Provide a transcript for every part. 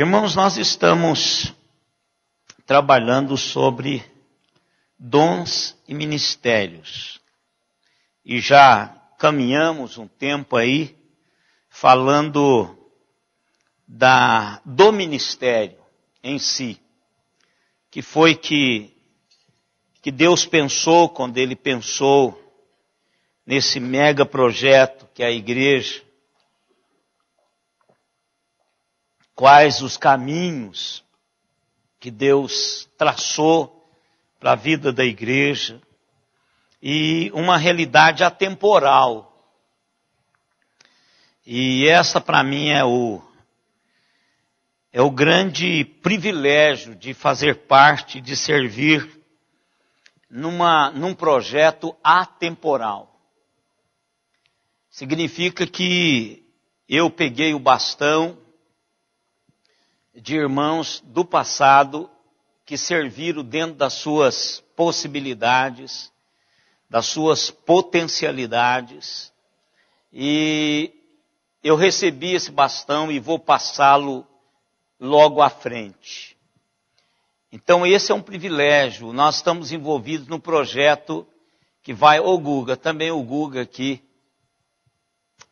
Irmãos, nós estamos trabalhando sobre dons e ministérios. E já caminhamos um tempo aí falando do ministério em si. Que foi que Deus pensou quando Ele pensou nesse mega projeto que é a igreja. Quais os caminhos que Deus traçou para a vida da igreja e uma realidade atemporal. E essa para mim é o grande privilégio de fazer parte, de servir num projeto atemporal. Significa que eu peguei o bastão de irmãos do passado que serviram dentro das suas possibilidades, das suas potencialidades, e eu recebi esse bastão e vou passá-lo logo à frente. Então esse é um privilégio. Nós estamos envolvidos no projeto que vai, Guga, também o Guga aqui.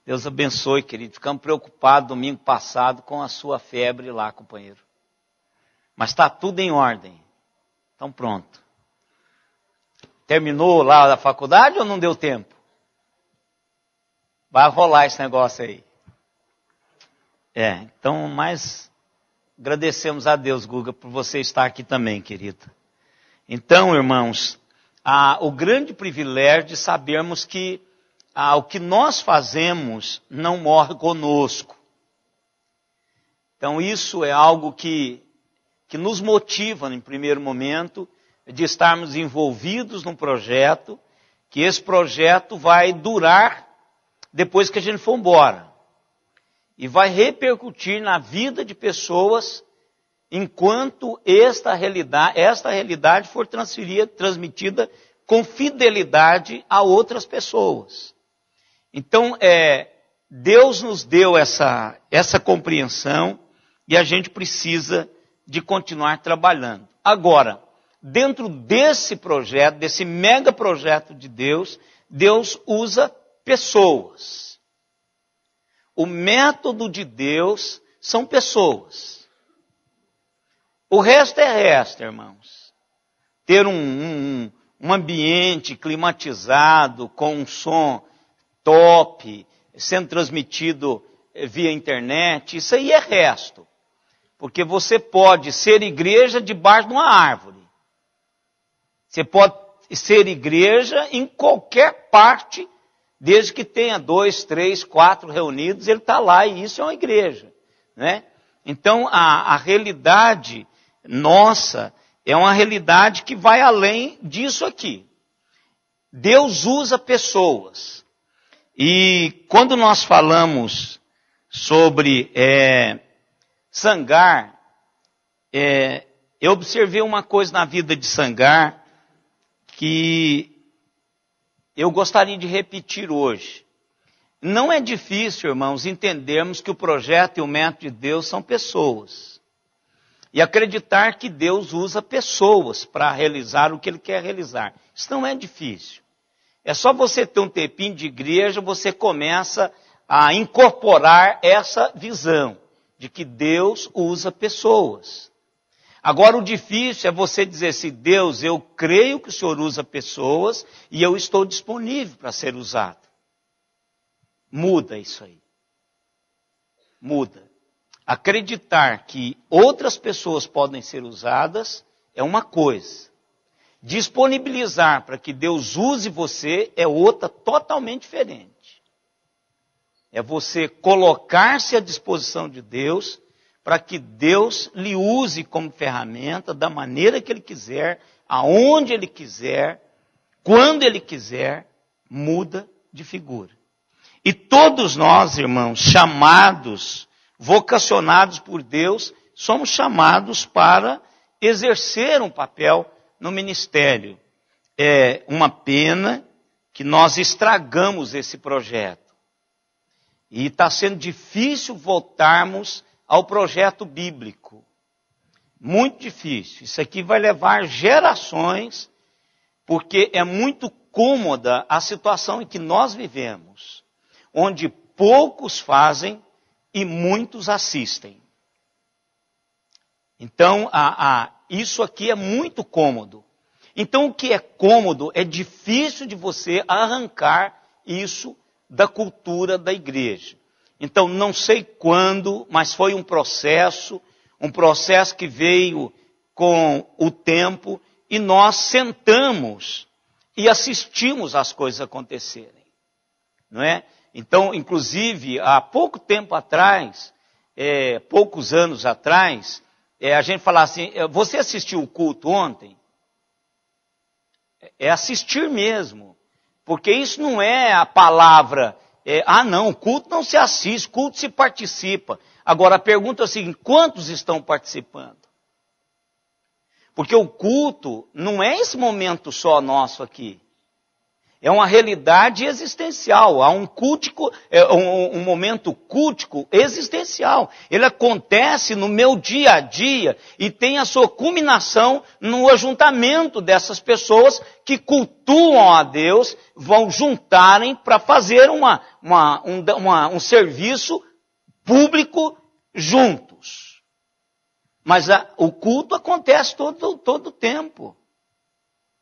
Deus abençoe, querido. Ficamos preocupados domingo passado com a sua febre lá, companheiro. Mas está tudo em ordem. Então pronto. Terminou lá a faculdade ou não deu tempo? Vai rolar esse negócio aí. Então, mas agradecemos a Deus, Guga, por você estar aqui também, querido. Então, irmãos, o grande privilégio de sabermos que o que nós fazemos não morre conosco. Então isso é algo que nos motiva, em primeiro momento, de estarmos envolvidos num projeto, que esse projeto vai durar depois que a gente for embora. E vai repercutir na vida de pessoas enquanto esta realidade for transmitida com fidelidade a outras pessoas. Então, Deus nos deu essa compreensão e a gente precisa de continuar trabalhando. Agora, dentro desse projeto, desse mega projeto de Deus, Deus usa pessoas. O método de Deus são pessoas. O resto é resto, irmãos. Ter um ambiente climatizado, com um som top, sendo transmitido via internet, isso aí é resto. Porque você pode ser igreja debaixo de uma árvore. Você pode ser igreja em qualquer parte, desde que tenha 2, 3, 4 reunidos, ele está lá e isso é uma igreja, né? Então a realidade nossa é uma realidade que vai além disso aqui. Deus usa pessoas. E quando nós falamos sobre Sangar, eu observei uma coisa na vida de Sangar que eu gostaria de repetir hoje. Não é difícil, irmãos, entendermos que o projeto e o método de Deus são pessoas. E acreditar que Deus usa pessoas para realizar o que Ele quer realizar. Isso não é difícil. É só você ter um tempinho de igreja, você começa a incorporar essa visão de que Deus usa pessoas. Agora o difícil é você dizer assim, Deus, eu creio que o Senhor usa pessoas e eu estou disponível para ser usado. Muda isso aí. Muda. Acreditar que outras pessoas podem ser usadas é uma coisa. Disponibilizar para que Deus use você é outra totalmente diferente. É você colocar-se à disposição de Deus para que Deus lhe use como ferramenta da maneira que Ele quiser, aonde Ele quiser, quando Ele quiser, muda de figura. E todos nós, irmãos, chamados, vocacionados por Deus, somos chamados para exercer um papel no ministério. É uma pena que nós estragamos esse projeto. E está sendo difícil voltarmos ao projeto bíblico. Muito difícil. Isso aqui vai levar gerações, porque é muito cômoda a situação em que nós vivemos, onde poucos fazem e muitos assistem. Então, isso aqui é muito cômodo. Então, o que é cômodo é difícil de você arrancar isso da cultura da igreja. Então, não sei quando, mas foi um processo que veio com o tempo, e nós sentamos e assistimos as coisas acontecerem, não é? Então, inclusive, há pouco tempo atrás, poucos anos atrás, a gente falava assim, você assistiu o culto ontem? É assistir mesmo, porque isso não é a palavra, não, culto não se assiste, culto se participa. Agora a pergunta é a seguinte, quantos estão participando? Porque o culto não é esse momento só nosso aqui. É uma realidade existencial, há um momento cultico existencial. Ele acontece no meu dia a dia e tem a sua culminação no ajuntamento dessas pessoas que cultuam a Deus, vão juntarem para fazer um serviço público juntos. Mas o culto acontece todo o tempo.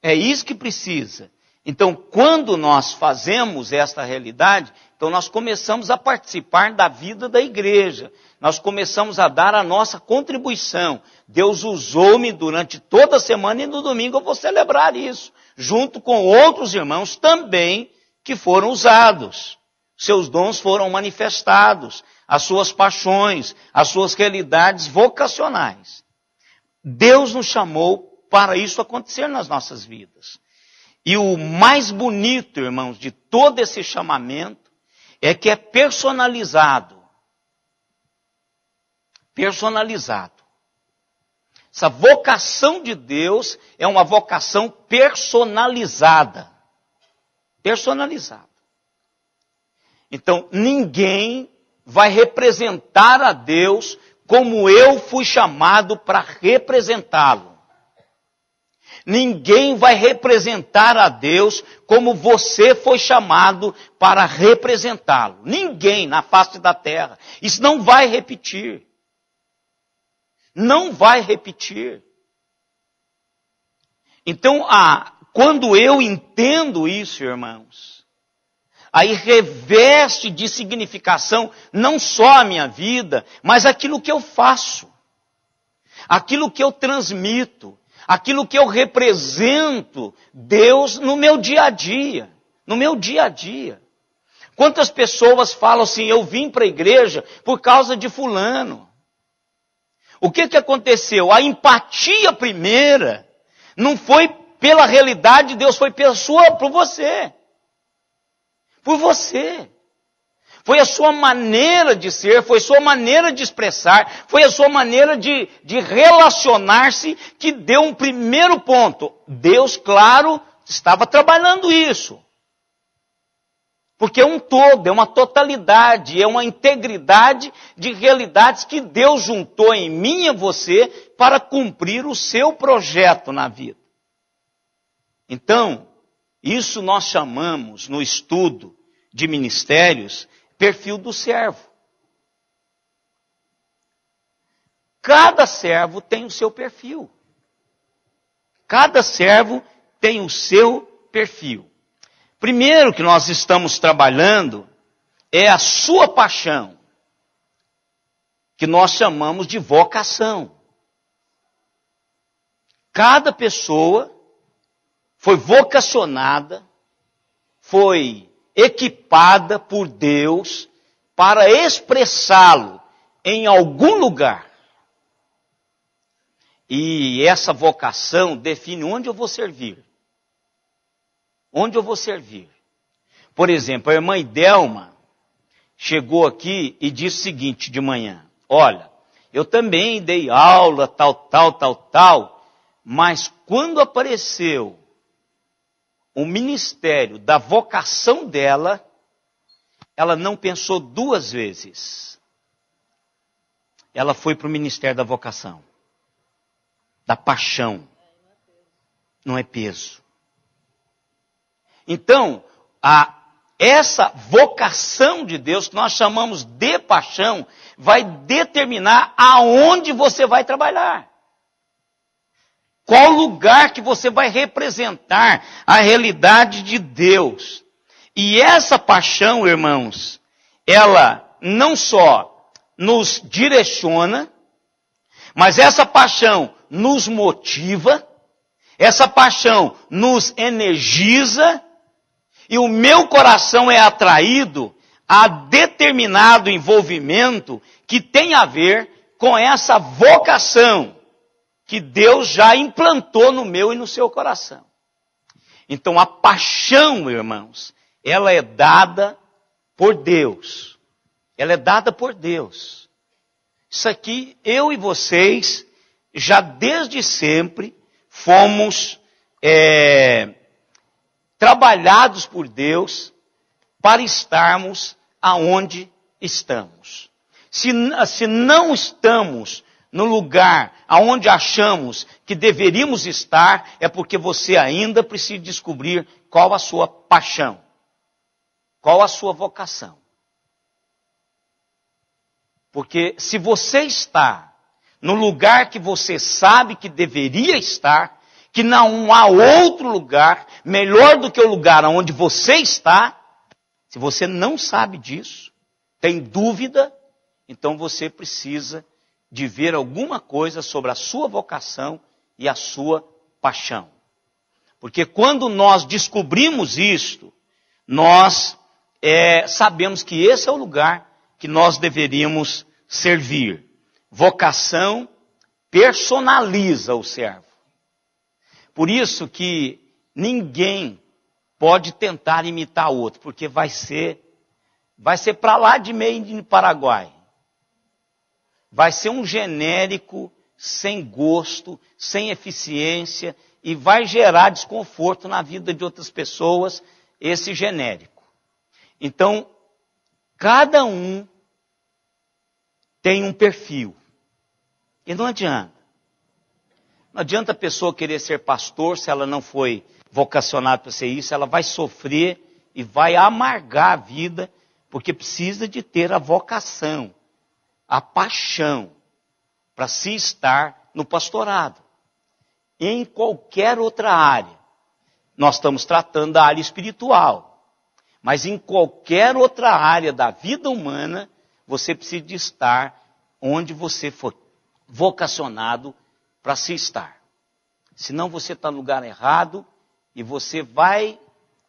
É isso que precisa. Então, quando nós fazemos esta realidade, então nós começamos a participar da vida da igreja. Nós começamos a dar a nossa contribuição. Deus usou-me durante toda a semana e no domingo eu vou celebrar isso, junto com outros irmãos também que foram usados. Seus dons foram manifestados, as suas paixões, as suas realidades vocacionais. Deus nos chamou para isso acontecer nas nossas vidas. E o mais bonito, irmãos, de todo esse chamamento é que é personalizado. Personalizado. Essa vocação de Deus é uma vocação personalizada. Personalizada. Então, ninguém vai representar a Deus como eu fui chamado para representá-lo. Ninguém vai representar a Deus como você foi chamado para representá-lo. Ninguém na face da terra. Isso não vai repetir. Não vai repetir. Então, quando eu entendo isso, irmãos, aí reveste de significação não só a minha vida, mas aquilo que eu faço. Aquilo que eu transmito. Aquilo que eu represento Deus no meu dia a dia. No meu dia a dia. Quantas pessoas falam assim, eu vim para a igreja por causa de fulano. O que aconteceu? A empatia primeira não foi pela realidade de Deus, foi por você. Por você. Foi a sua maneira de ser, foi a sua maneira de expressar, foi a sua maneira de relacionar-se que deu um primeiro ponto. Deus, claro, estava trabalhando isso. Porque é um todo, é uma totalidade, é uma integridade de realidades que Deus juntou em mim e você para cumprir o seu projeto na vida. Então, isso nós chamamos no estudo de ministérios perfil do servo. Cada servo tem o seu perfil. Cada servo tem o seu perfil. Primeiro que nós estamos trabalhando é a sua paixão, que nós chamamos de vocação. Cada pessoa foi vocacionada, foi equipada por Deus para expressá-lo em algum lugar. E essa vocação define onde eu vou servir. Onde eu vou servir. Por exemplo, a irmã Idelma chegou aqui e disse o seguinte de manhã. Olha, eu também dei aula, tal, mas quando apareceu o ministério da vocação dela, ela não pensou duas vezes. ela foi para o ministério da vocação, da paixão. Não é peso. Então, essa vocação de Deus, que nós chamamos de paixão, vai determinar aonde você vai trabalhar. Qual lugar que você vai representar a realidade de Deus. E essa paixão, irmãos, ela não só nos direciona, mas essa paixão nos motiva, essa paixão nos energiza, e o meu coração é atraído a determinado envolvimento que tem a ver com essa vocação que Deus já implantou no meu e no seu coração. Então a paixão, irmãos, ela é dada por Deus. Ela é dada por Deus. Isso aqui, eu e vocês, já desde sempre, fomos trabalhados por Deus para estarmos aonde estamos. Se não estamos no lugar aonde achamos que deveríamos estar, é porque você ainda precisa descobrir qual a sua paixão, qual a sua vocação. Porque se você está no lugar que você sabe que deveria estar, que não há outro lugar melhor do que o lugar onde você está, se você não sabe disso, tem dúvida, então você precisa de ver alguma coisa sobre a sua vocação e a sua paixão. Porque quando nós descobrimos isto, nós sabemos que esse é o lugar que nós deveríamos servir. Vocação personaliza o servo. Por isso que ninguém pode tentar imitar outro, porque vai ser para lá de meio de Paraguai. Vai ser um genérico sem gosto, sem eficiência, e vai gerar desconforto na vida de outras pessoas, esse genérico. Então, cada um tem um perfil. E não adianta. Não adianta a pessoa querer ser pastor se ela não foi vocacionada para ser isso, ela vai sofrer e vai amargar a vida, porque precisa de ter a vocação, a paixão, para se estar no pastorado. Em qualquer outra área. Nós estamos tratando da área espiritual. Mas em qualquer outra área da vida humana, você precisa de estar onde você foi vocacionado para se estar. Senão você está no lugar errado e você vai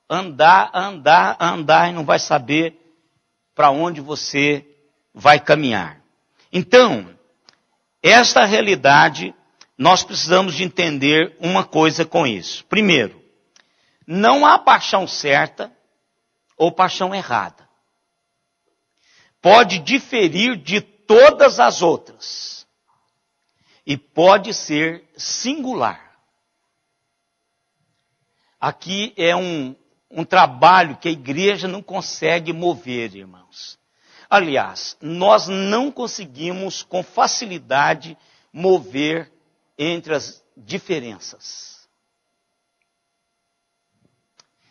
andar e não vai saber para onde você vai caminhar. Então, esta realidade, nós precisamos de entender uma coisa com isso. Primeiro, não há paixão certa ou paixão errada. Pode diferir de todas as outras. E pode ser singular. Aqui é um trabalho que a igreja não consegue mover, irmãos. Aliás, nós não conseguimos com facilidade mover entre as diferenças.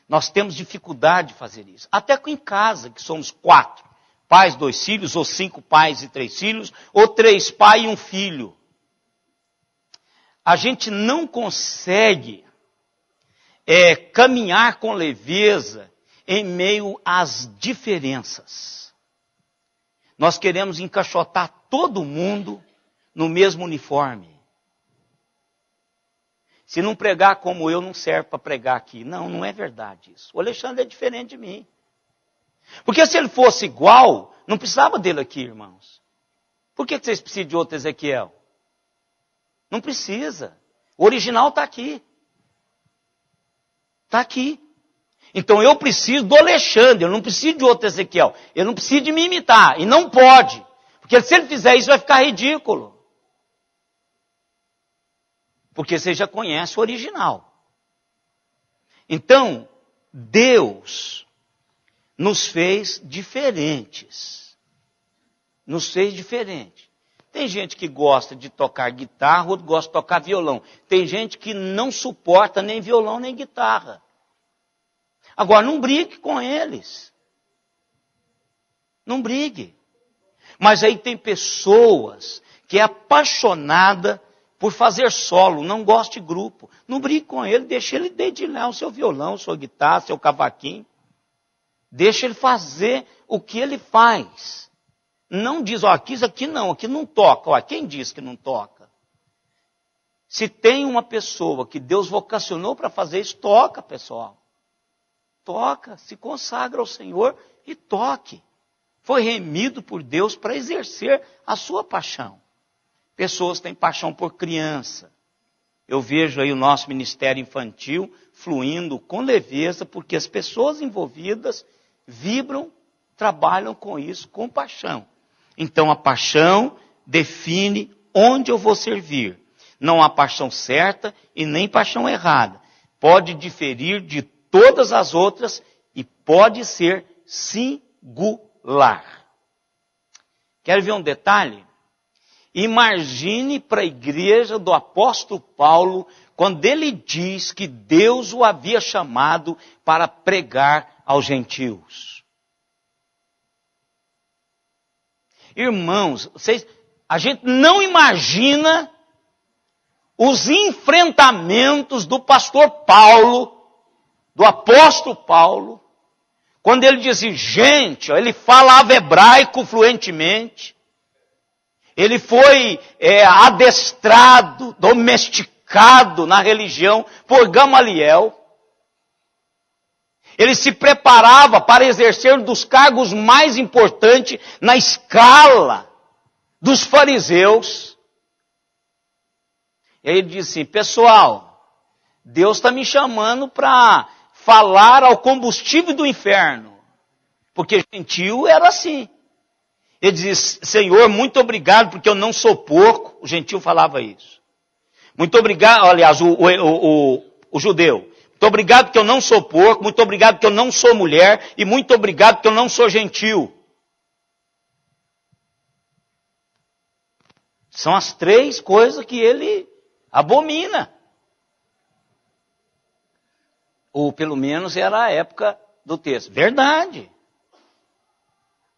Nós temos dificuldade de fazer isso. Até em casa, que somos 4, pais, 2 filhos, ou 5 pais e 3 filhos, ou 3 pais e 1 filho. A gente não consegue caminhar com leveza em meio às diferenças. Nós queremos encaixotar todo mundo no mesmo uniforme. Se não pregar como eu, não serve para pregar aqui. Não, não é verdade isso. O Alexandre é diferente de mim. Porque se ele fosse igual, não precisava dele aqui, irmãos. Por que vocês precisam de outro Ezequiel? Não precisa. O original está aqui. Está aqui. Então eu preciso do Alexandre, eu não preciso de outro Ezequiel. Eu não preciso de me imitar. E não pode. Porque se ele fizer isso, vai ficar ridículo. Porque você já conhece o original. Então, Deus nos fez diferentes. Nos fez diferentes. Tem gente que gosta de tocar guitarra, outro gosta de tocar violão. Tem gente que não suporta nem violão nem guitarra. Agora, não brigue com eles. Não brigue. Mas aí tem pessoas que é apaixonada por fazer solo, não gosta de grupo. Não brigue com ele, deixa ele dedilhar o seu violão, sua guitarra, seu cavaquinho. Deixa ele fazer o que ele faz. Não diz, isso aqui não toca. Quem diz que não toca? Se tem uma pessoa que Deus vocacionou para fazer isso, toca, pessoal. Toca, se consagra ao Senhor e toque. Foi remido por Deus para exercer a sua paixão. Pessoas têm paixão por criança. Eu vejo aí o nosso ministério infantil fluindo com leveza, porque as pessoas envolvidas vibram, trabalham com isso, com paixão. Então a paixão define onde eu vou servir. Não há paixão certa e nem paixão errada. Pode diferir de todas as outras e pode ser singular. Quer ver um detalhe? Imagine para a igreja do apóstolo Paulo, quando ele diz que Deus o havia chamado para pregar aos gentios. Irmãos, a gente não imagina os enfrentamentos do pastor Paulo, do apóstolo Paulo, quando ele diz assim, gente, ele falava hebraico fluentemente, ele foi adestrado, domesticado na religião por Gamaliel. Ele se preparava para exercer um dos cargos mais importantes na escala dos fariseus. E aí ele disse assim, pessoal, Deus está me chamando para falar ao combustível do inferno. Porque gentio era assim. Ele diz, Senhor, muito obrigado porque eu não sou porco. O gentio falava isso. Muito obrigado, aliás, o judeu. Muito obrigado porque eu não sou porco, muito obrigado porque eu não sou mulher, e muito obrigado porque eu não sou gentil. São as três coisas que ele abomina. Ou pelo menos era a época do texto. Verdade.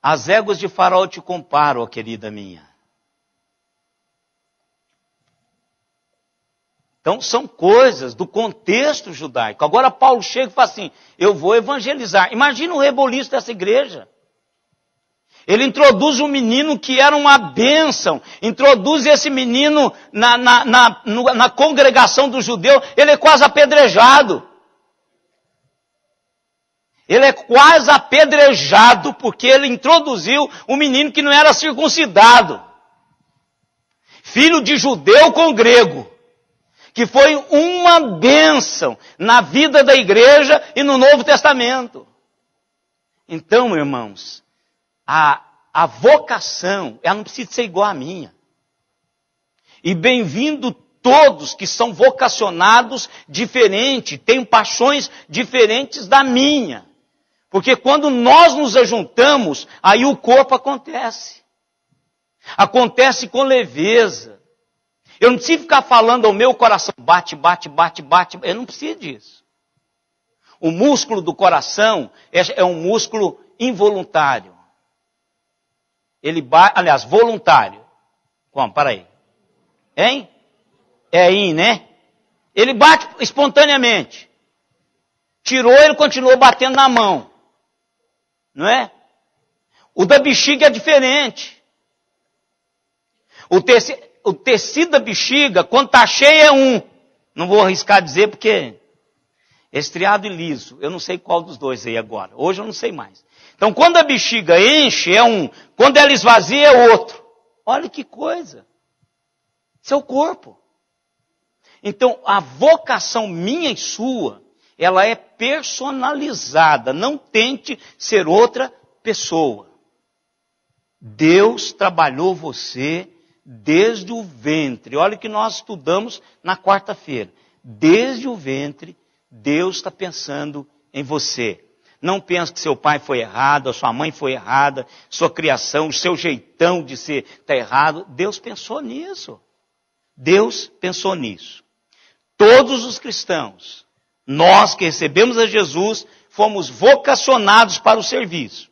As éguas de Faraó te comparo, ó querida minha. Então, são coisas do contexto judaico. Agora, Paulo chega e fala assim, eu vou evangelizar. Imagina o reboliço dessa igreja. Ele introduz um menino que era uma bênção. Introduz esse menino na congregação do judeu. Ele é quase apedrejado. Ele é quase apedrejado porque ele introduziu um menino que não era circuncidado. Filho de judeu com grego. Que foi uma bênção na vida da igreja e no Novo Testamento. Então, irmãos, a vocação, ela não precisa ser igual à minha. E bem-vindo todos que são vocacionados diferente, têm paixões diferentes da minha. Porque quando nós nos ajuntamos, aí o corpo acontece. Acontece com leveza. Eu não preciso ficar falando ao meu coração, bate, bate, bate, bate. Eu não preciso disso. O músculo do coração é um músculo involuntário. Ele bate, aliás, voluntário. Como? Para aí. Hein? É aí, né? Ele bate espontaneamente. Tirou, ele continuou batendo na mão. Não é? O da bexiga é diferente. O tecido da bexiga, quando está cheio, é um. Não vou arriscar dizer porque estriado e liso. Eu não sei qual dos dois aí agora. Hoje eu não sei mais. Então, quando a bexiga enche, é um. Quando ela esvazia, é outro. Olha que coisa. Seu corpo. Então, a vocação minha e sua, ela é personalizada. Não tente ser outra pessoa. Deus trabalhou você desde o ventre. Olha o que nós estudamos na quarta-feira. Desde o ventre, Deus está pensando em você. Não pense que seu pai foi errado, a sua mãe foi errada, sua criação, o seu jeitão de ser está errado. Deus pensou nisso. Deus pensou nisso. Todos os cristãos, nós que recebemos a Jesus, fomos vocacionados para o serviço.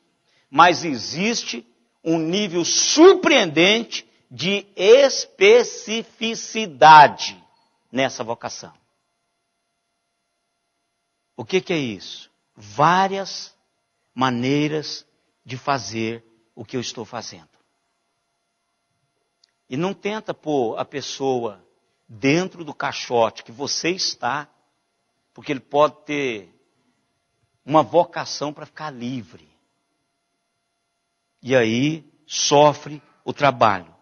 Mas existe um nível surpreendente de especificidade nessa vocação. O que é isso? Várias maneiras de fazer o que eu estou fazendo. E não tenta pôr a pessoa dentro do caixote que você está, porque ele pode ter uma vocação para ficar livre. E aí sofre o trabalho.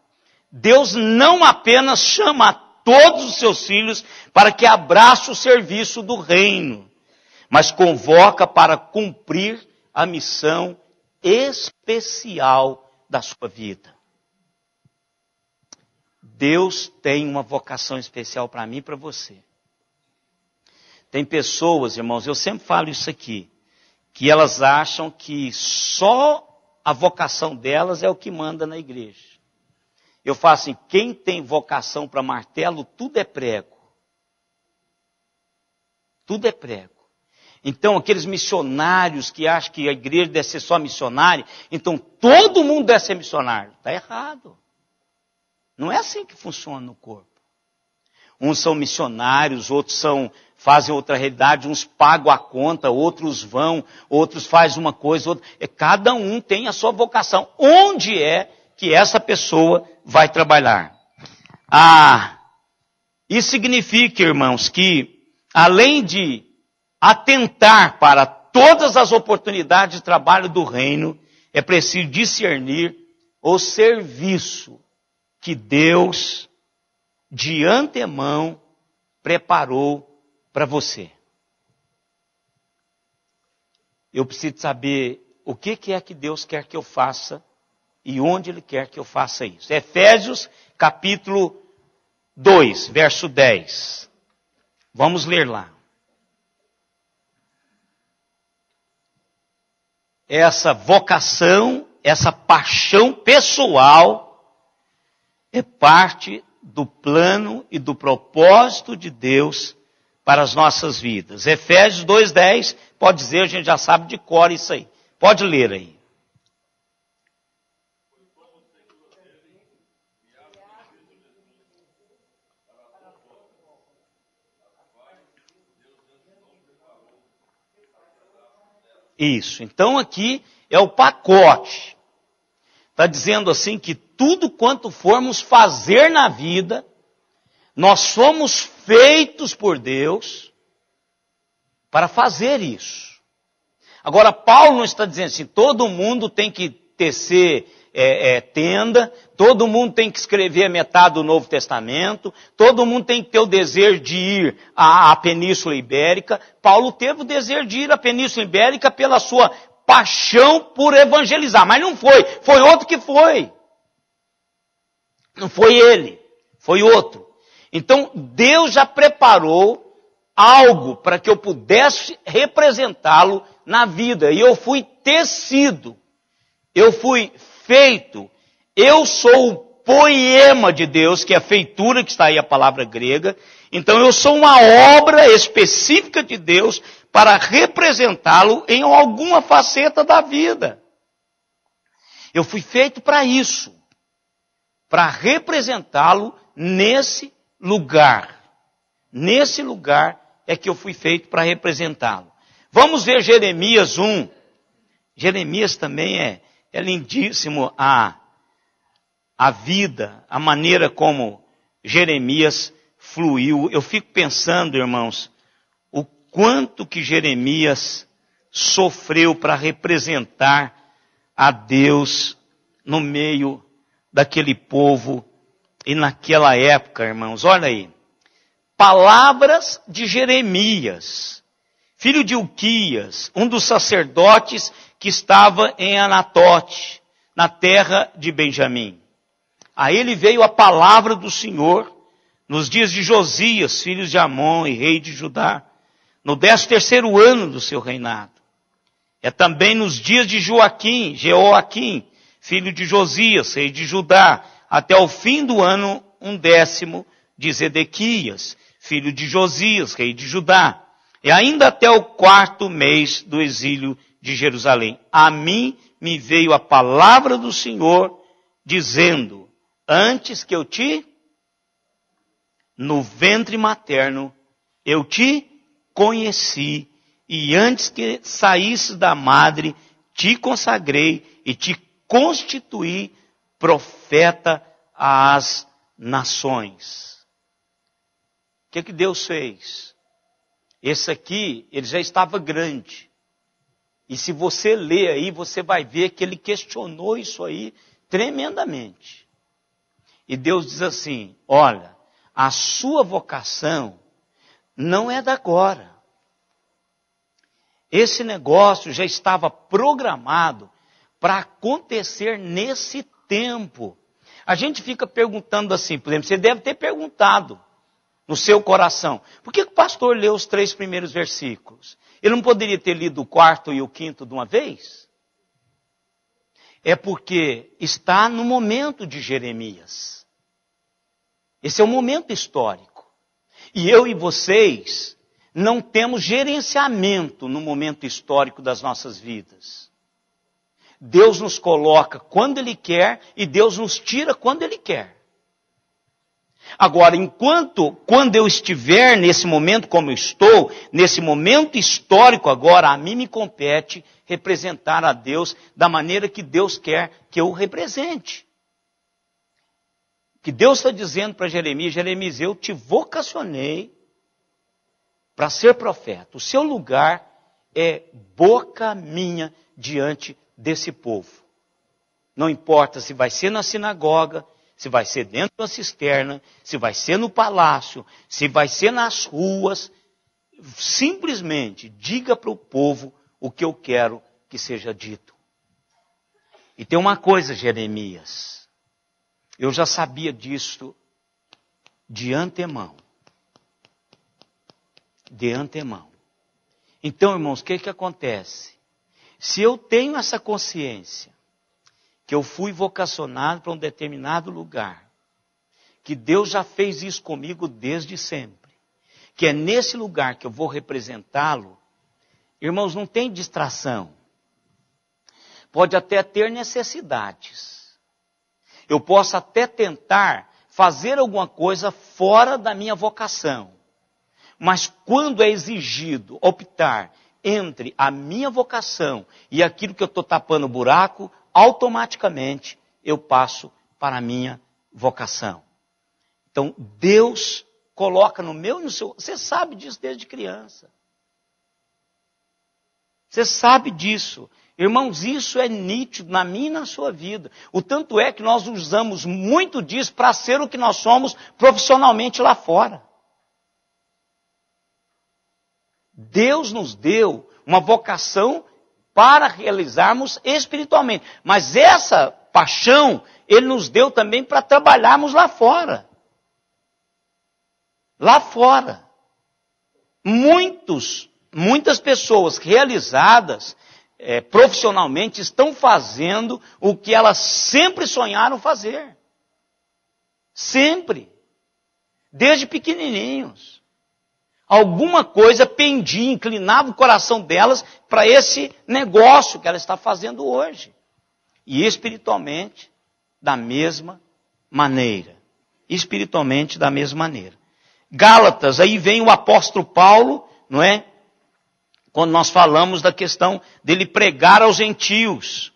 Deus não apenas chama a todos os seus filhos para que abrace o serviço do reino, mas convoca para cumprir a missão especial da sua vida. Deus tem uma vocação especial para mim e para você. Tem pessoas, irmãos, eu sempre falo isso aqui, que elas acham que só a vocação delas é o que manda na igreja. Eu falo assim, quem tem vocação para martelo, tudo é prego. Tudo é prego. Então, aqueles missionários que acham que a igreja deve ser só missionária, então todo mundo deve ser missionário. Está errado. Não é assim que funciona no corpo. Uns são missionários, outros fazem outra realidade, uns pagam a conta, outros vão, outros fazem uma coisa, cada um tem a sua vocação. Onde é que essa pessoa vai trabalhar? Isso significa, irmãos, que além de atentar para todas as oportunidades de trabalho do reino, é preciso discernir o serviço que Deus, de antemão, preparou para você. Eu preciso saber o que é que Deus quer que eu faça e onde Ele quer que eu faça isso. Efésios, capítulo 2, verso 10. Vamos ler lá. Essa vocação, essa paixão pessoal é parte do plano e do propósito de Deus para as nossas vidas. Efésios 2:10, pode dizer, a gente já sabe de cor isso aí. Pode ler aí. Isso, então aqui é o pacote. Está dizendo assim que tudo quanto formos fazer na vida, nós somos feitos por Deus para fazer isso. Agora, Paulo não está dizendo assim, todo mundo tem que tecer tenda, todo mundo tem que escrever metade do Novo Testamento, todo mundo tem que ter o desejo de ir à Península Ibérica. Paulo teve o desejo de ir à Península Ibérica pela sua paixão por evangelizar, mas não foi, foi outro que foi. Não foi ele, foi outro. Então, Deus já preparou algo para que eu pudesse representá-lo na vida. E eu fui tecido, eu fui feito, eu sou o poema de Deus, que é a feitura, que está aí a palavra grega. Então, eu sou uma obra específica de Deus para representá-lo em alguma faceta da vida. Eu fui feito para isso, para representá-lo nesse lugar. Nesse lugar é que eu fui feito para representá-lo. Vamos ver Jeremias 1. Jeremias também é lindíssimo a vida, a maneira como Jeremias fluiu. Eu fico pensando, irmãos, o quanto que Jeremias sofreu para representar a Deus no meio daquele povo e naquela época, irmãos. Olha aí, palavras de Jeremias, filho de Uquias, um dos sacerdotes que estava em Anatote, na terra de Benjamim. A ele veio a palavra do Senhor nos dias de Josias, filho de Amon e rei de Judá, no 13º ano do seu reinado. É também nos dias de Jeoaquim, filho de Josias, rei de Judá, até o fim do ano 10º de Zedequias, filho de Josias, rei de Judá, e ainda até o 4º mês do exílio de Jerusalém. A mim me veio a palavra do Senhor, dizendo, antes que eu no ventre materno, eu te conheci, e antes que saísse da madre, te consagrei e te constituí profeta às nações. O que Deus fez? Esse aqui, ele já estava grande. E se você ler aí, você vai ver que ele questionou isso aí tremendamente. E Deus diz assim, olha, a sua vocação não é da agora. Esse negócio já estava programado para acontecer nesse tempo. A gente fica perguntando assim, por exemplo, você deve ter perguntado no seu coração, por que o pastor leu os 3 primeiros versículos? Ele não poderia ter lido o 4º e o 5º de uma vez? É porque está no momento de Jeremias. Esse é o momento histórico. E eu e vocês não temos gerenciamento no momento histórico das nossas vidas. Deus nos coloca quando Ele quer e Deus nos tira quando Ele quer. Agora, quando eu estiver nesse momento como eu estou, nesse momento histórico agora, a mim me compete representar a Deus da maneira que Deus quer que eu o represente. Que Deus está dizendo para Jeremias, eu te vocacionei para ser profeta. O seu lugar é boca minha diante desse povo. Não importa se vai ser na sinagoga, se vai ser dentro da cisterna, se vai ser no palácio, se vai ser nas ruas. Simplesmente diga para o povo o que eu quero que seja dito. E tem uma coisa, Jeremias. Eu já sabia disso de antemão. De antemão. Então, irmãos, o que acontece? Se eu tenho essa consciência, que eu fui vocacionado para um determinado lugar, que Deus já fez isso comigo desde sempre, que é nesse lugar que eu vou representá-lo, irmãos, não tem distração. Pode até ter necessidades. Eu posso até tentar fazer alguma coisa fora da minha vocação. Mas quando é exigido optar entre a minha vocação e aquilo que eu estou tapando o buraco, automaticamente eu passo para a minha vocação. Então, Deus coloca no meu e no seu... Você sabe disso desde criança. Você sabe disso. Irmãos, isso é nítido na minha e na sua vida. O tanto é que nós usamos muito disso para ser o que nós somos profissionalmente lá fora. Deus nos deu uma vocação para realizarmos espiritualmente. Mas essa paixão, Ele nos deu também para trabalharmos lá fora. Lá fora. Muitas pessoas realizadas profissionalmente estão fazendo o que elas sempre sonharam fazer. Sempre. Desde pequenininhos. Alguma coisa pendia, inclinava o coração delas para esse negócio que ela está fazendo hoje. E espiritualmente, da mesma maneira. Espiritualmente, da mesma maneira. Gálatas, aí vem o apóstolo Paulo, não é? Quando nós falamos da questão dele pregar aos gentios.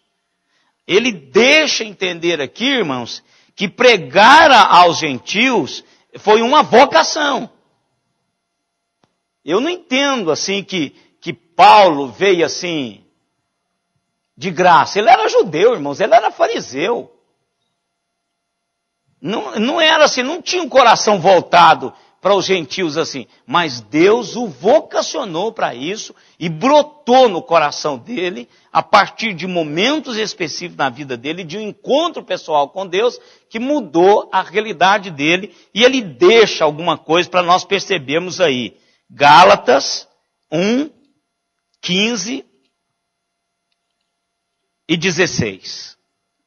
Ele deixa entender aqui, irmãos, que pregar aos gentios foi uma vocação. Eu não entendo assim que Paulo veio assim de graça. Ele era judeu, irmãos, ele era fariseu. Não era assim, não tinha um coração voltado para os gentios assim. Mas Deus o vocacionou para isso e brotou no coração dele, a partir de momentos específicos na vida dele, de um encontro pessoal com Deus, que mudou a realidade dele. E ele deixa alguma coisa para nós percebermos aí. Gálatas 1, 15 e 16.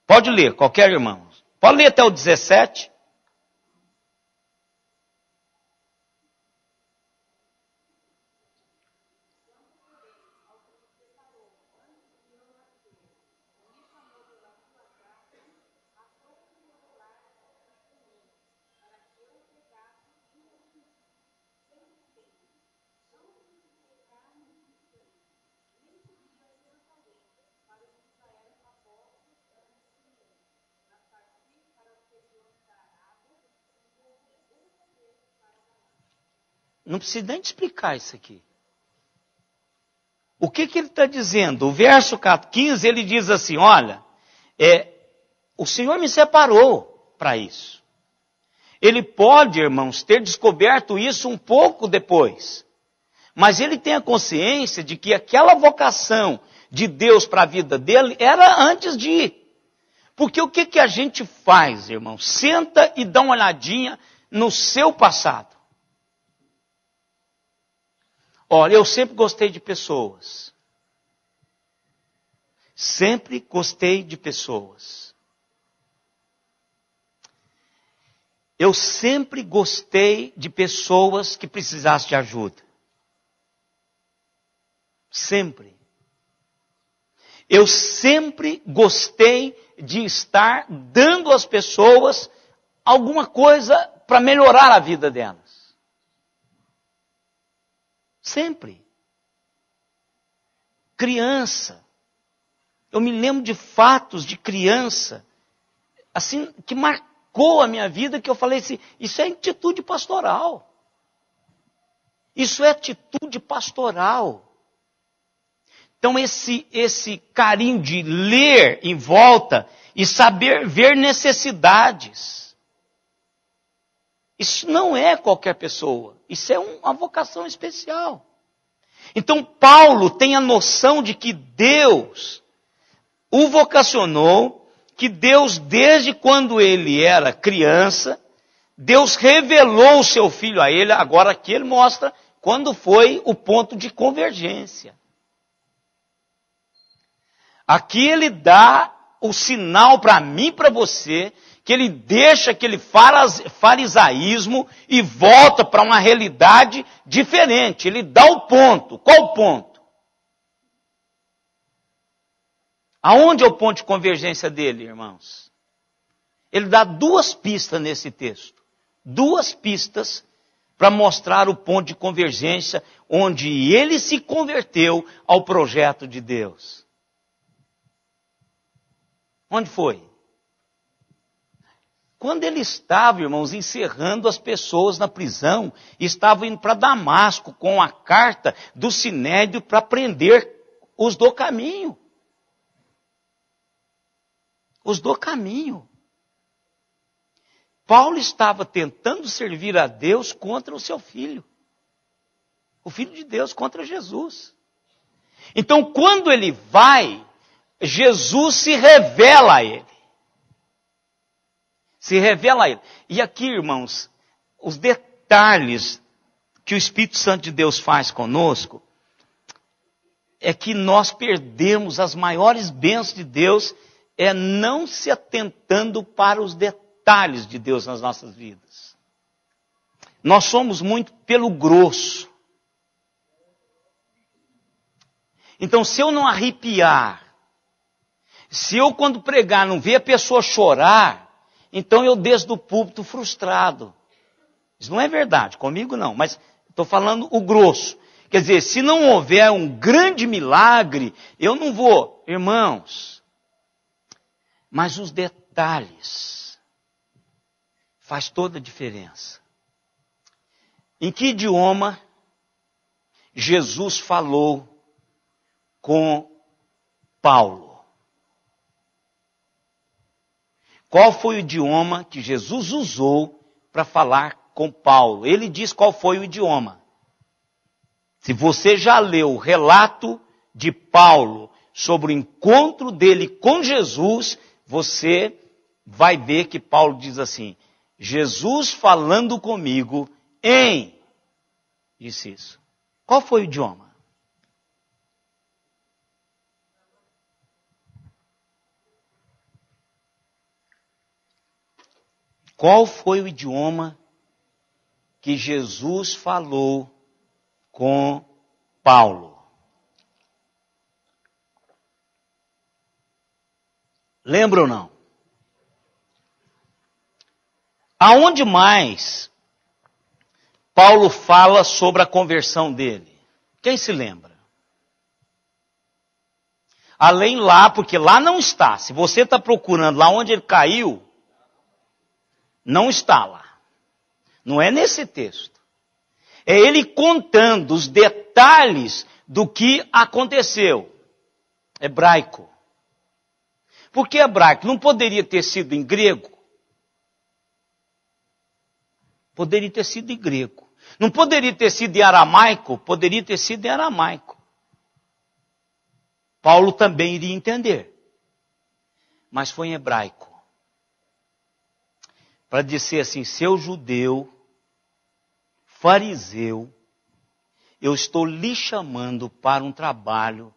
Pode ler, qualquer irmão. Pode ler até o 17. Não precisa nem te explicar isso aqui. O que ele está dizendo? O verso 15, ele diz assim, olha, o Senhor me separou para isso. Ele pode, irmãos, ter descoberto isso um pouco depois. Mas ele tem a consciência de que aquela vocação de Deus para a vida dele era antes de ir. Porque o que a gente faz, irmão? Senta e dá uma olhadinha no seu passado. Olha, eu sempre gostei de pessoas. Sempre gostei de pessoas. Eu sempre gostei de pessoas que precisassem de ajuda. Sempre. Eu sempre gostei de estar dando às pessoas alguma coisa para melhorar a vida delas. Sempre. Criança. Eu me lembro de fatos de criança, assim, que marcou a minha vida, que eu falei assim, isso é atitude pastoral. Isso é atitude pastoral. Então esse carinho de ler em volta e saber ver necessidades. Isso não é qualquer pessoa. Isso é uma vocação especial. Então Paulo tem a noção de que Deus o vocacionou, que Deus, desde quando ele era criança, Deus revelou o seu filho a ele, agora aqui ele mostra quando foi o ponto de convergência. Aqui ele dá o sinal para mim e para você, que ele deixa aquele farisaísmo e volta para uma realidade diferente. Ele dá o ponto. Qual o ponto? Aonde é o ponto de convergência dele, irmãos? Ele dá duas pistas nesse texto. Duas pistas para mostrar o ponto de convergência onde ele se converteu ao projeto de Deus. Onde foi? Quando ele estava, irmãos, encerrando as pessoas na prisão, estava indo para Damasco com a carta do Sinédrio para prender os do caminho. Os do caminho. Paulo estava tentando servir a Deus contra o seu filho. O Filho de Deus contra Jesus. Então, quando ele vai, Jesus se revela a ele. Se revela a ele. E aqui, irmãos, os detalhes que o Espírito Santo de Deus faz conosco, é que nós perdemos as maiores bênçãos de Deus, não se atentando para os detalhes de Deus nas nossas vidas. Nós somos muito pelo grosso. Então, se eu não arrepiar, se eu quando pregar não ver a pessoa chorar, então eu desço do púlpito frustrado. Isso não é verdade, comigo não, mas estou falando o grosso. Quer dizer, se não houver um grande milagre, eu não vou. Irmãos, mas os detalhes faz toda a diferença. Em que idioma Jesus falou com Paulo? Qual foi o idioma que Jesus usou para falar com Paulo? Ele diz qual foi o idioma. Se você já leu o relato de Paulo sobre o encontro dele com Jesus, você vai ver que Paulo diz assim, Jesus falando comigo disse isso. Qual foi o idioma? qual foi o idioma que Jesus falou com Paulo? Lembra ou não? Aonde mais Paulo fala sobre a conversão dele? Quem se lembra? Além lá, porque lá não está. Se você está procurando lá onde ele caiu, não está lá. Não é nesse texto. É ele contando os detalhes do que aconteceu. Hebraico. Por que hebraico? Não poderia ter sido em grego? Poderia ter sido em grego. Não poderia ter sido em aramaico? Poderia ter sido em aramaico. Paulo também iria entender. Mas foi em hebraico. Para dizer assim, seu judeu, fariseu, eu estou lhe chamando para um trabalho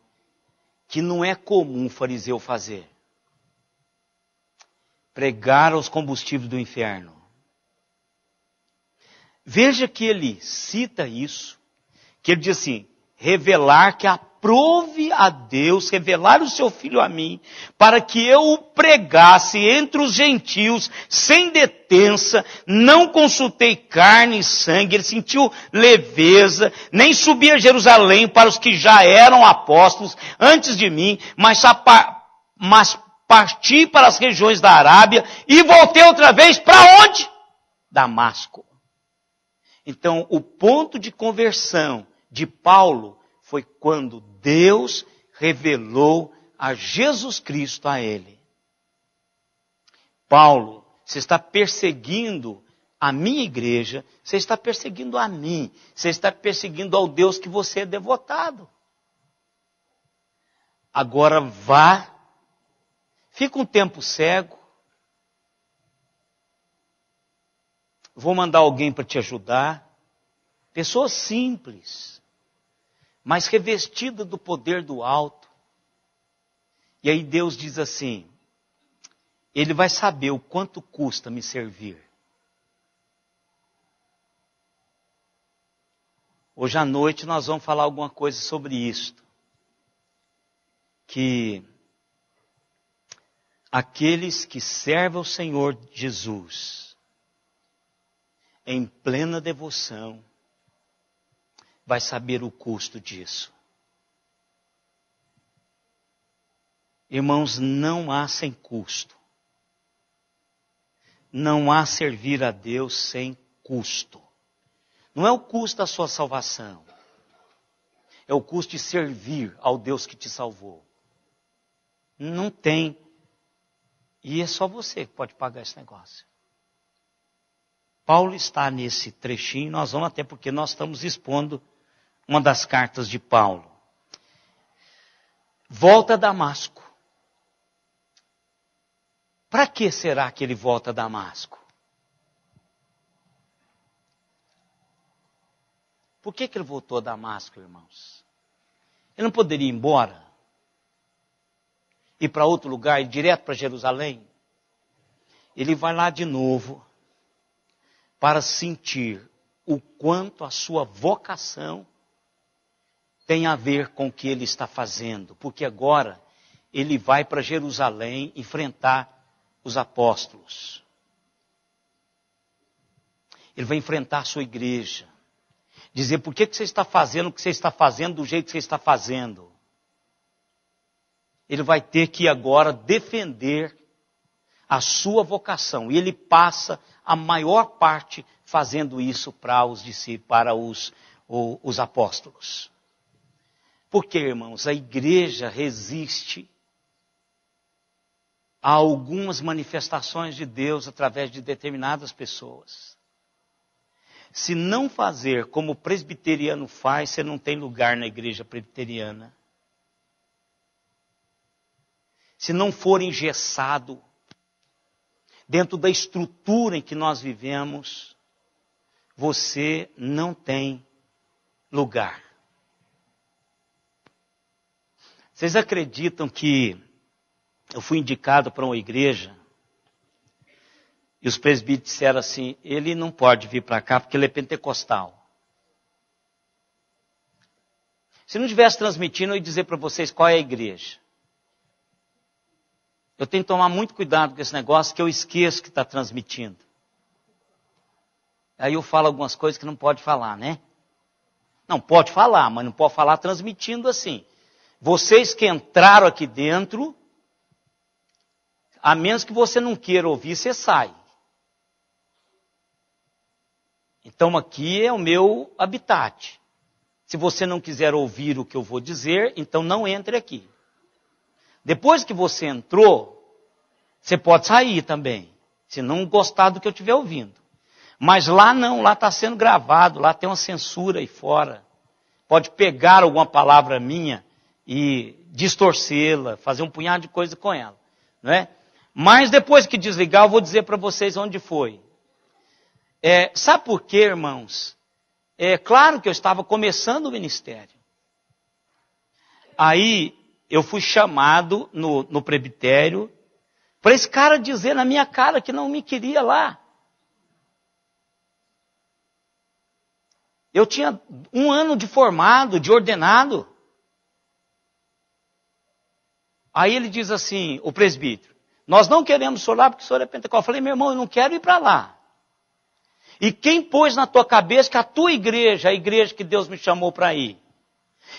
que não é comum fariseu fazer. Pregar aos combustíveis do inferno. Veja que ele cita isso, que ele diz assim, revelar que aprove a Deus, revelar o seu Filho a mim, para que eu o pregasse entre os gentios, sem detença, não consultei carne e sangue, ele sentiu leveza, nem subi a Jerusalém para os que já eram apóstolos antes de mim, mas parti para as regiões da Arábia e voltei outra vez para onde? Damasco. Então, o ponto de conversão de Paulo foi quando Deus revelou a Jesus Cristo a ele. Paulo, você está perseguindo a minha igreja, você está perseguindo a mim, você está perseguindo ao Deus que você é devotado. Agora vá, fica um tempo cego, vou mandar alguém para te ajudar. Pessoa simples, mas revestida do poder do alto. E aí Deus diz assim, ele vai saber o quanto custa me servir. Hoje à noite nós vamos falar alguma coisa sobre isto. Que aqueles que servem ao Senhor Jesus, em plena devoção, vai saber o custo disso. Irmãos, não há sem custo. Não há servir a Deus sem custo. Não é o custo da sua salvação. É o custo de servir ao Deus que te salvou. Não tem. E é só você que pode pagar esse negócio. Paulo está nesse trechinho, nós vamos até porque nós estamos expondo uma das cartas de Paulo. Volta a Damasco. Para que será que ele volta a Damasco? Por que ele voltou a Damasco, irmãos? Ele não poderia ir embora? Ir para outro lugar, ir direto para Jerusalém? Ele vai lá de novo para sentir o quanto a sua vocação tem a ver com o que ele está fazendo. Porque agora ele vai para Jerusalém enfrentar os apóstolos. Ele vai enfrentar a sua igreja. Dizer, por que você está fazendo o que você está fazendo do jeito que você está fazendo? Ele vai ter que agora defender a sua vocação. E ele passa a maior parte fazendo isso para os discípulos, para os apóstolos. Porque, irmãos, a igreja resiste a algumas manifestações de Deus através de determinadas pessoas. Se não fazer como o presbiteriano faz, você não tem lugar na igreja presbiteriana. Se não for engessado dentro da estrutura em que nós vivemos, você não tem lugar. Vocês acreditam que eu fui indicado para uma igreja E os presbíteros disseram assim, ele não pode vir para cá porque ele é pentecostal. Se não estivesse transmitindo, eu ia dizer para vocês qual é a igreja. Eu tenho que tomar muito cuidado com esse negócio que eu esqueço que está transmitindo. Aí eu falo algumas coisas que não pode falar, né? Não, pode falar, mas não pode falar transmitindo assim. Vocês que entraram aqui dentro, a menos que você não queira ouvir, você sai. Então aqui é o meu habitat. Se você não quiser ouvir o que eu vou dizer, então não entre aqui. Depois que você entrou, você pode sair também, se não gostar do que eu estiver ouvindo. Mas lá não, lá está sendo gravado, lá tem uma censura aí fora. Pode pegar alguma palavra minha e distorcê-la, fazer um punhado de coisa com ela. Não é? Mas depois que desligar, eu vou dizer para vocês onde foi. Sabe por quê, irmãos? É claro que eu estava começando o ministério. Aí eu fui chamado no presbitério para esse cara dizer na minha cara que não me queria lá. Eu tinha 1 ano de formado, de ordenado. Aí ele diz assim, o presbítero, nós não queremos o senhor lá porque o senhor é pentecostal. Eu falei, meu irmão, eu não quero ir para lá. E quem pôs na tua cabeça que a tua igreja, a igreja que Deus me chamou para ir?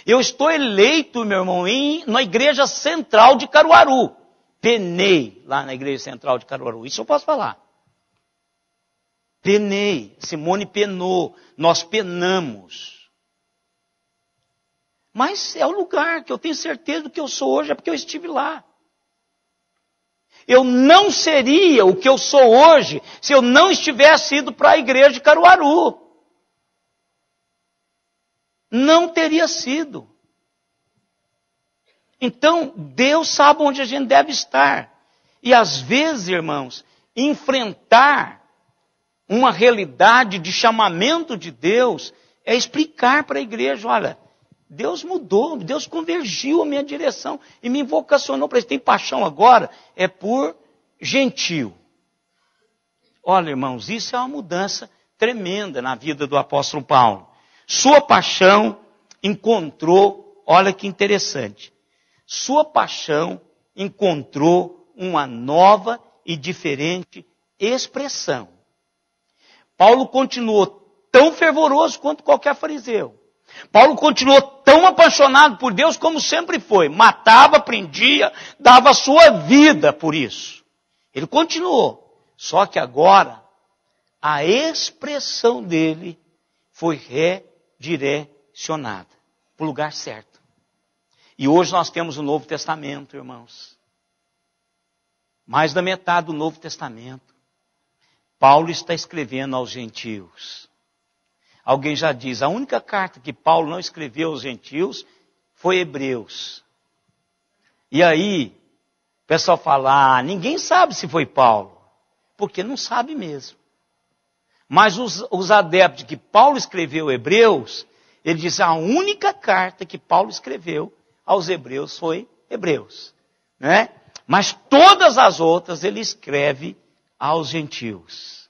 Eu estou eleito, meu irmão, na igreja central de Caruaru. Penei lá na igreja central de Caruaru. Isso eu posso falar. Penei. Simone penou. Nós penamos. Mas é o lugar que eu tenho certeza do que eu sou hoje, é porque eu estive lá. Eu não seria o que eu sou hoje se eu não estivesse ido para a igreja de Caruaru. Não teria sido. Então, Deus sabe onde a gente deve estar. E às vezes, irmãos, enfrentar uma realidade de chamamento de Deus é explicar para a igreja, olha, Deus mudou, Deus convergiu a minha direção e me vocacionou para isso. Tem paixão agora, é por gentil. Olha, irmãos, isso é uma mudança tremenda na vida do apóstolo Paulo. Sua paixão encontrou, olha que interessante, sua paixão encontrou uma nova e diferente expressão. Paulo continuou tão fervoroso quanto qualquer fariseu. Paulo continuou tão apaixonado por Deus como sempre foi. Matava, prendia, dava a sua vida por isso. Ele continuou. Só que agora, a expressão dele foi redirecionada para o lugar certo. E hoje nós temos o Novo Testamento, irmãos. Mais da metade do Novo Testamento. Paulo está escrevendo aos gentios. Alguém já diz, a única carta que Paulo não escreveu aos gentios foi Hebreus. E aí, o pessoal fala, ninguém sabe se foi Paulo. Porque não sabe mesmo. Mas os adeptos de que Paulo escreveu Hebreus, ele diz, a única carta que Paulo escreveu aos Hebreus foi Hebreus. Né? Mas todas as outras ele escreve aos gentios.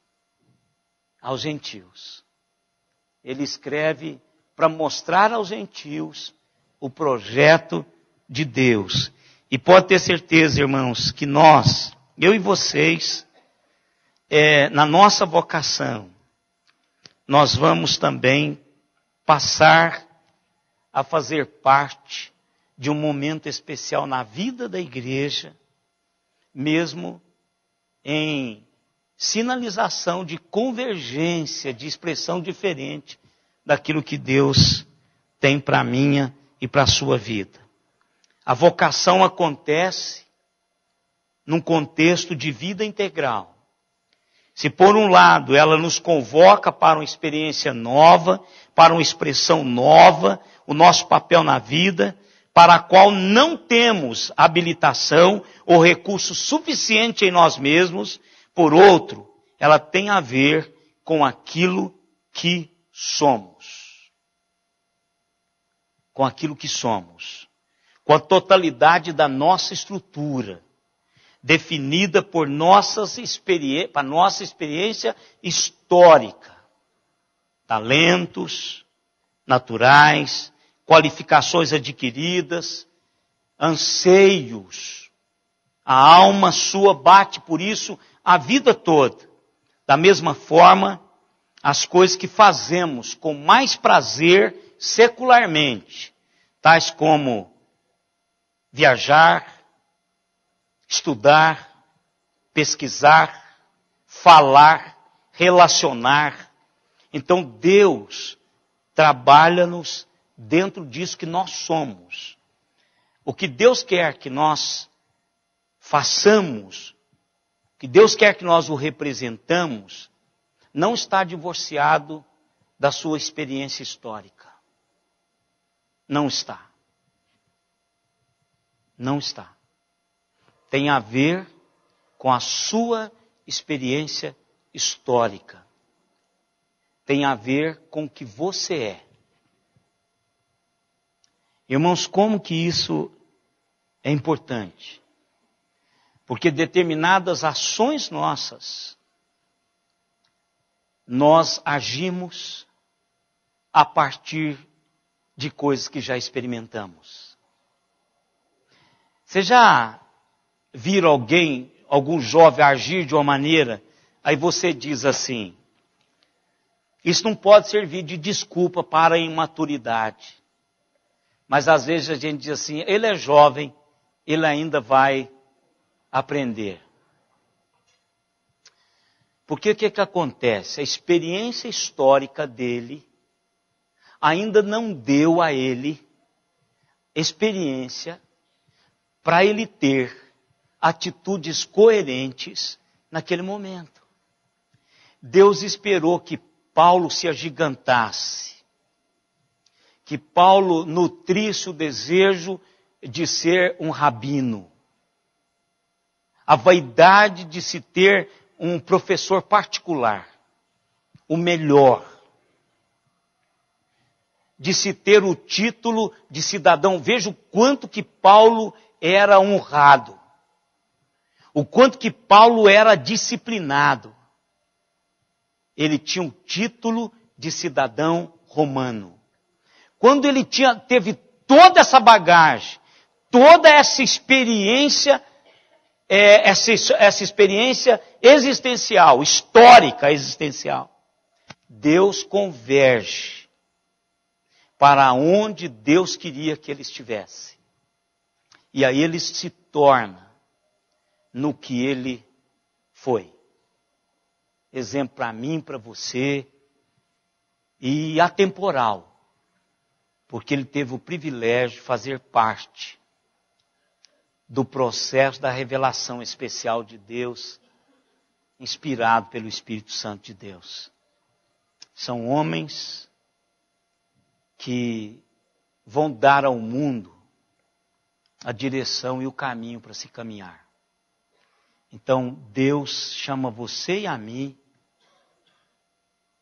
Aos gentios. Ele escreve para mostrar aos gentios o projeto de Deus. E pode ter certeza, irmãos, que nós, eu e vocês, na nossa vocação, nós vamos também passar a fazer parte de um momento especial na vida da igreja, mesmo em sinalização de convergência, de expressão diferente daquilo que Deus tem para a minha e para a sua vida. A vocação acontece num contexto de vida integral. Se por um lado ela nos convoca para uma experiência nova, para uma expressão nova, o nosso papel na vida, para a qual não temos habilitação ou recurso suficiente em nós mesmos. Por outro, ela tem a ver com aquilo que somos. Com aquilo que somos. Com a totalidade da nossa estrutura. definida por nossa experiência histórica. Talentos naturais, qualificações adquiridas, anseios. A alma sua bate por isso a vida toda. Da mesma forma, as coisas que fazemos com mais prazer secularmente, tais como viajar, estudar, pesquisar, falar, relacionar. Então Deus trabalha-nos dentro disso que nós somos. O que Deus quer que nós façamos, o que Deus quer que nós o representamos, não está divorciado da sua experiência histórica. Não está. Não está. Tem a ver com a sua experiência histórica. Tem a ver com o que você é. Irmãos, como que isso é importante? Porque determinadas ações nossas, nós agimos a partir de coisas que já experimentamos. Você já viram algum jovem agir de uma maneira, aí você diz assim, isso não pode servir de desculpa para a imaturidade. Mas às vezes a gente diz assim, ele é jovem, ele ainda vai aprender. Porque o que acontece? A experiência histórica dele ainda não deu a ele experiência para ele ter atitudes coerentes naquele momento. Deus esperou que Paulo se agigantasse, que Paulo nutrisse o desejo de ser um rabino, a vaidade de se ter um professor particular, o melhor, de se ter o título de cidadão. Veja o quanto que Paulo era honrado, o quanto que Paulo era disciplinado. Ele tinha um título de cidadão romano. Quando ele teve toda essa bagagem, toda essa experiência, essa experiência existencial, histórica existencial, Deus converge para onde Deus queria que ele estivesse. E aí ele se torna no que ele foi. Exemplo para mim, para você, e atemporal. Porque ele teve o privilégio de fazer parte do processo da revelação especial de Deus, inspirado pelo Espírito Santo de Deus. São homens que vão dar ao mundo a direção e o caminho para se caminhar. Então, Deus chama você e a mim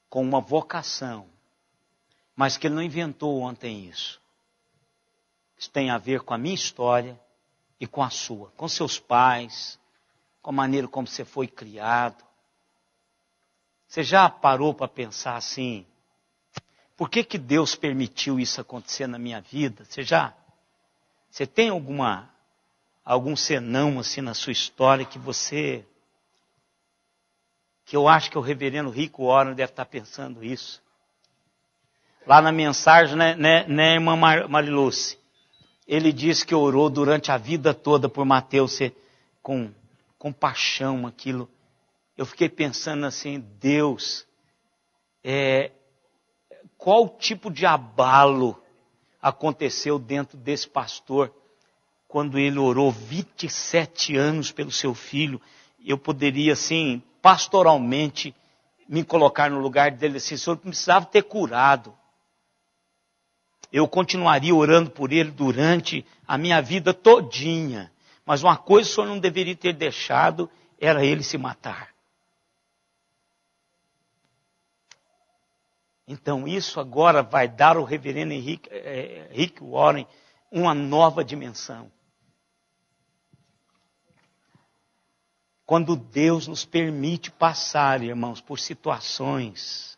com uma vocação, mas que Ele não inventou ontem isso. Isso tem a ver com a minha história e com a sua, com seus pais, com a maneira como você foi criado. Você já parou para pensar assim, por que Deus permitiu isso acontecer na minha vida? Você tem algum senão assim na sua história que eu acho que o reverendo Rico Warren deve estar pensando isso. Lá na mensagem, né, irmã Mariluce? Ele disse que orou durante a vida toda por Mateus ser com paixão aquilo. Eu fiquei pensando assim, Deus, qual tipo de abalo aconteceu dentro desse pastor quando ele orou 27 anos pelo seu filho? Eu poderia, assim, pastoralmente, me colocar no lugar dele assim, o senhor precisava ter curado. Eu continuaria orando por ele durante a minha vida todinha. Mas uma coisa o senhor não deveria ter deixado, era ele se matar. Então isso agora vai dar ao reverendo Rick Warren uma nova dimensão. quando Deus nos permite passar, irmãos, por situações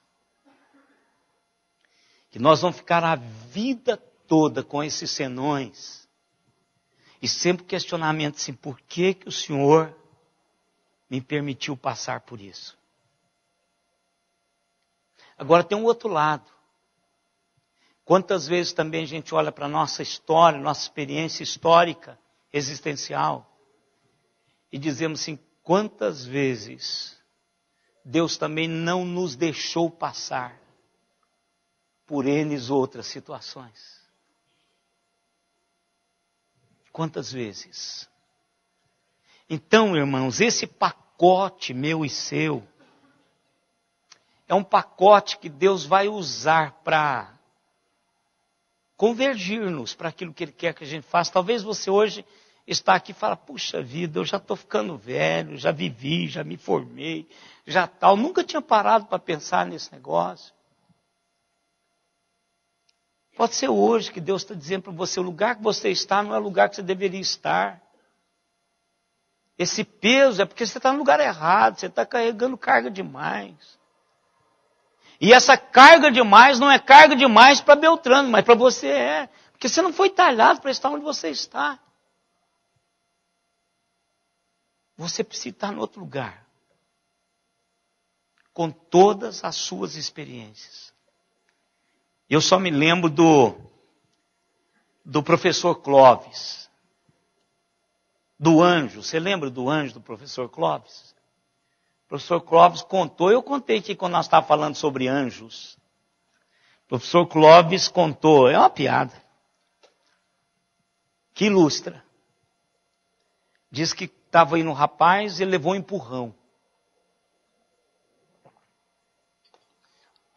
que nós vamos ficar a vida toda com esses senões e sempre questionamento assim, por que o Senhor me permitiu passar por isso? Agora tem um outro lado. Quantas vezes também a gente olha para a nossa história, nossa experiência histórica, existencial, e dizemos assim, quantas vezes Deus também não nos deixou passar por N outras situações? Quantas vezes? Então, irmãos, esse pacote meu e seu é um pacote que Deus vai usar para convergir-nos para aquilo que Ele quer que a gente faça. Talvez você hoje está aqui e fala, puxa vida, eu já estou ficando velho, já vivi, já me formei, já tal. Nunca tinha parado para pensar nesse negócio. Pode ser hoje que Deus está dizendo para você, o lugar que você está não é o lugar que você deveria estar. Esse peso é porque você está no lugar errado, você está carregando carga demais. E essa carga demais não é carga demais para Beltrano, mas para você é. Porque você não foi talhado para estar onde você está. Você precisa estar em outro lugar. Com todas as suas experiências. Eu só me lembro do professor Clóvis. Do anjo. Você lembra do anjo do professor Clóvis? O professor Clóvis contou, eu contei aqui quando nós estávamos falando sobre anjos. O professor Clóvis contou, é uma piada, que ilustra. Diz que estava indo um rapaz e ele levou um empurrão.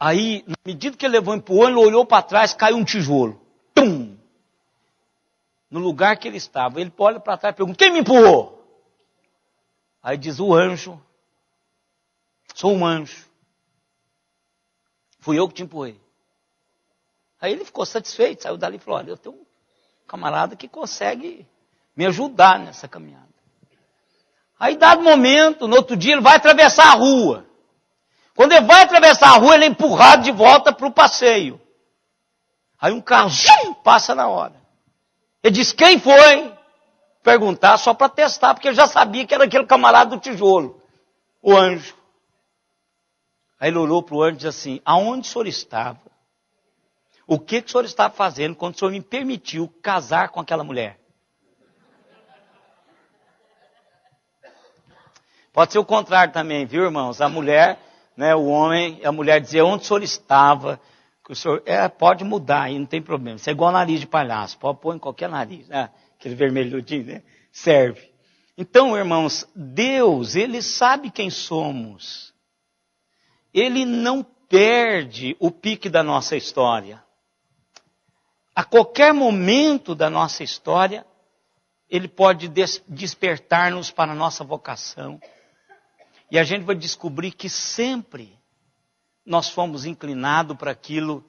Aí, na medida que ele levou um empurrão, ele olhou para trás, caiu um tijolo. Tum! No lugar que ele estava. Ele olha para trás e pergunta, quem me empurrou? Aí diz o anjo, sou um anjo. Fui eu que te empurrei. Aí ele ficou satisfeito, saiu dali e falou, olha, eu tenho um camarada que consegue me ajudar nessa caminhada. Aí, dado momento, no outro dia, ele vai atravessar a rua. Quando ele vai atravessar a rua, ele é empurrado de volta para o passeio. Aí um carro passa na hora. Ele diz, quem foi? Perguntar só para testar, porque ele já sabia que era aquele camarada do tijolo, o anjo. Aí ele olhou para o anjo e disse assim, aonde o senhor estava? O que o senhor estava fazendo quando o senhor me permitiu casar com aquela mulher? Pode ser o contrário também, viu, irmãos? A mulher, né, o homem, a mulher dizia onde o senhor estava, que o senhor, pode mudar aí, não tem problema. Isso é igual nariz de palhaço, pode pôr em qualquer nariz, né? Aquele vermelhudinho, né? Serve. Então, irmãos, Deus, Ele sabe quem somos. Ele não perde o pique da nossa história. A qualquer momento da nossa história, Ele pode despertar-nos para a nossa vocação. E a gente vai descobrir que sempre nós fomos inclinados para aquilo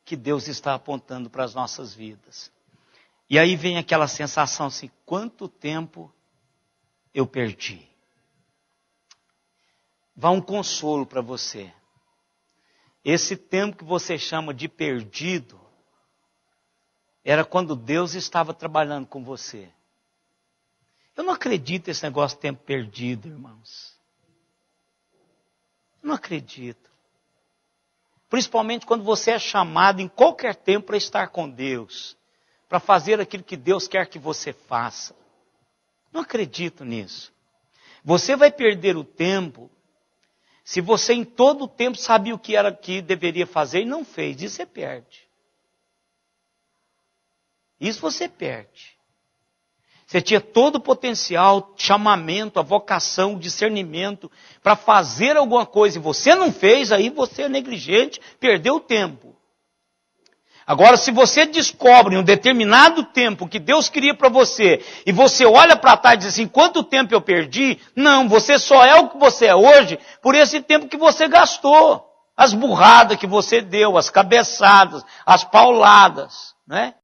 que Deus está apontando para as nossas vidas. E aí vem aquela sensação assim, quanto tempo eu perdi? Vá um consolo para você. Esse tempo que você chama de perdido, era quando Deus estava trabalhando com você. Eu não acredito nesse negócio de tempo perdido, irmãos. Eu não acredito. Principalmente quando você é chamado em qualquer tempo para estar com Deus. Para fazer aquilo que Deus quer que você faça. Não acredito nisso. Você vai perder o tempo se você em todo o tempo sabia o que era que deveria fazer e não fez. Isso você perde. Isso você perde. Você tinha todo o potencial, chamamento, a vocação, o discernimento para fazer alguma coisa e você não fez, aí você é negligente, perdeu o tempo. Agora, se você descobre em um determinado tempo que Deus queria para você e você olha para trás e diz assim, quanto tempo eu perdi? Não, você só é o que você é hoje por esse tempo que você gastou. As burradas que você deu, as cabeçadas, as pauladas, né?